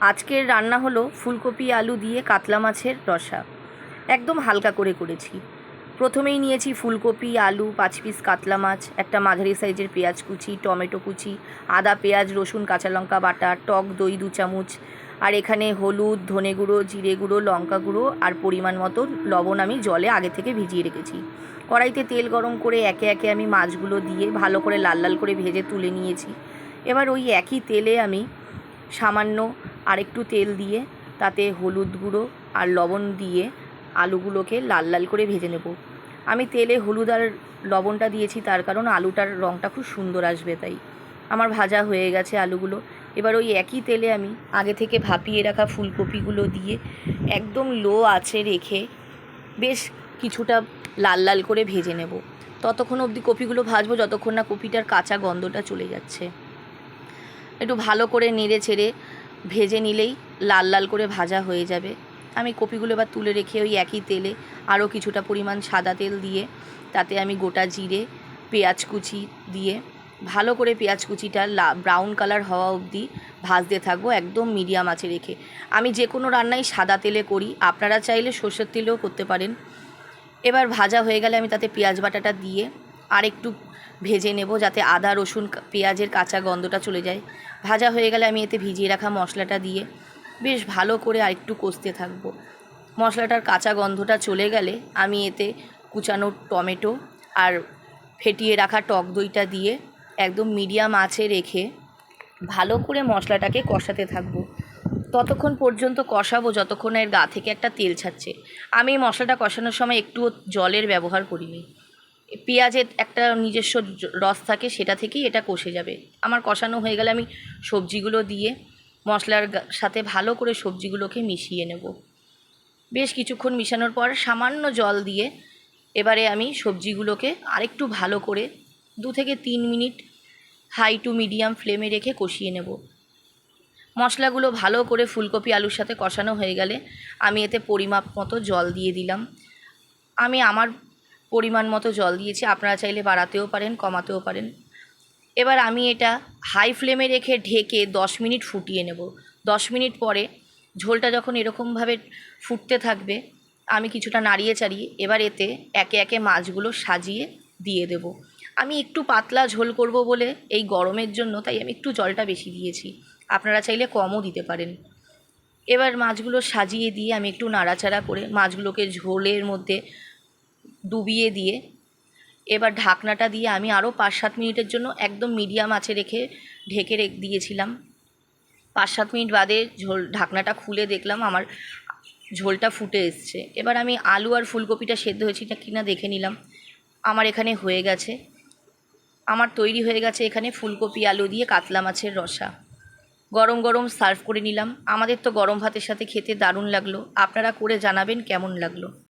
আজকের রান্না হলো ফুলকপি আলু দিয়ে কাতলা মাছের রসা। একদম হালকা করে করেছি। প্রথমেই নিয়েছি ফুলকপি, আলু, 5 পিস কাতলা মাছ, একটা মাঝারি সাইজের পেঁয়াজ কুচি, টমেটো কুচি, আদা, পেঁয়াজ, রসুন, কাঁচা লঙ্কা বাটা, টক দই 2 চামচ, আর এখানে হলুদ, ধনে গুঁড়ো, জিরে গুঁড়ো, লঙ্কা গুঁড়ো আর পরিমাণ মতো লবণ আমি জলে আগে থেকে ভিজিয়ে রেখেছি। কড়াইতে তেল গরম করে একে একে আমি মাছগুলো দিয়ে ভালো করে লাল লাল করে ভেজে তুলে নিয়েছি। এবার ওই একই তেলে আমি সামান্য আরেকটু তেল দিয়ে তাতে হলুদ গুঁড়ো আর লবণ দিয়ে আলুগুলোকে লাল লাল করে ভেজে নেব। আমি তেলে হলুদ আর লবণটা দিয়েছি তার কারণ আলুটার রঙটা খুব সুন্দর আসবে, তাই। আমার ভাজা হয়ে গেছে আলুগুলো। এবার ওই একই তেলে আমি আগে থেকে ভাপিয়ে রাখা ফুলকপিগুলো দিয়ে একদম লো আঁচে রেখে বেশ কিছুটা লাল লাল করে ভেজে নেব। ততক্ষণ অবধি কপিগুলো ভাজবো যতক্ষণ না কপিটার কাঁচা গন্ধটা চলে যাচ্ছে। একটু ভালো করে নেড়ে চেড়ে ভেজে নিলেই লাল লাল করে ভাজা হয়ে যাবে। আমি কপিগুলো এবার তুলে রেখে ওই একই তেলে আরও কিছুটা পরিমাণ সাদা তেল দিয়ে তাতে আমি গোটা জিরে, পেঁয়াজ কুচি দিয়ে ভালো করে পেঁয়াজ কুচিটা ব্রাউন কালার হওয়া অবধি ভাজতে থাকবো, একদম মিডিয়াম আঁচে রেখে। আমি যে কোনো রান্নাই সাদা তেলে করি, আপনারা চাইলে সর্ষের তেলেও করতে পারেন। এবার ভাজা হয়ে গেলে আমি তাতে পেঁয়াজ বাটাটা দিয়ে আর একটু ভেজে নেব যাতে আদা, রসুন, পেঁয়াজের কাঁচা গন্ধটা চলে যায়। ভাজা হয়ে গেলে আমি এতে ভিজিয়ে রাখা মশলাটা দিয়ে বেশ ভালো করে আরেকটু কষতে থাকবো। মশলাটার কাঁচা গন্ধটা চলে গেলে আমি এতে কুচানো টমেটো আর ফেটিয়ে রাখা টক দইটা দিয়ে একদম মিডিয়াম আঁচে রেখে ভালো করে মশলাটাকে কষাতে থাকবো। ততক্ষণ পর্যন্ত কষাবো যতক্ষণ এর গা থেকে একটা তেল ছাড়ছে। আমি এই মশলাটা কষানোর সময় একটুও জলের ব্যবহার করিনি। পেঁয়াজের একটা নিজস্ব রস থাকে, সেটা থেকেই এটা কষে যাবে। আমার কষানো হয়ে গেলে আমি সবজিগুলো দিয়ে মশলার সাথে ভালো করে সবজিগুলোকে মিশিয়ে নেব। বেশ কিছুক্ষণ মিশানোর পর সামান্য জল দিয়ে এবারে আমি সবজিগুলোকে আরেকটু ভালো করে 2 থেকে 3 মিনিট হাই টু মিডিয়াম ফ্লেমে রেখে কষিয়ে নেব। মশলাগুলো ভালো করে ফুলকপি আলুর সাথে কষানো হয়ে গেলে আমি এতে পরিমাপ মতো জল দিয়ে দিলাম। আমি আমার পরিমাণ মতো জল দিয়েছি, আপনারা চাইলে বাড়াতেও পারেন, কমাতেও পারেন। এবার আমি এটা হাই ফ্লেমে রেখে ঢেকে 10 মিনিট ফুটিয়ে নেব। 10 মিনিট পরে ঝোলটা যখন এরকমভাবে ফুটতে থাকবে আমি কিছুটা নাড়িয়ে চাড়িয়ে এবার এতে একে একে মাছগুলো সাজিয়ে দিয়ে দেব। আমি একটু পাতলা ঝোল করব বলে এই গরমের জন্য তাই আমি একটু জলটা বেশি দিয়েছি, আপনারা চাইলে কমও দিতে পারেন। এবার মাছগুলো সাজিয়ে দিয়ে আমি একটু নাড়াচাড়া করে মাছগুলোকে ঝোলের মধ্যে ডুবিয়ে দিয়ে এবার ঢাকনাটা দিয়ে আমি আরও 5-7 মিনিটের জন্য একদম মিডিয়াম আঁচে রেখে ঢেকে দিয়েছিলাম। 5-7 মিনিট বাদে ঢাকনাটা খুলে দেখলাম আমার ঝোলটা ফুটে এসছে। এবার আমি আলু আর ফুলকপিটা সেদ্ধ হয়েছে কিনা দেখে নিলাম। আমার এখানে হয়ে গেছে, আমার তৈরি হয়ে গেছে এখানে ফুলকপি আলু দিয়ে কাতলা মাছের রসা। গরম গরম সার্ভ করে নিলাম। আমাদের তো গরম ভাতের সাথে খেতে দারুণ লাগলো। আপনারা করে জানাবেন কেমন লাগলো।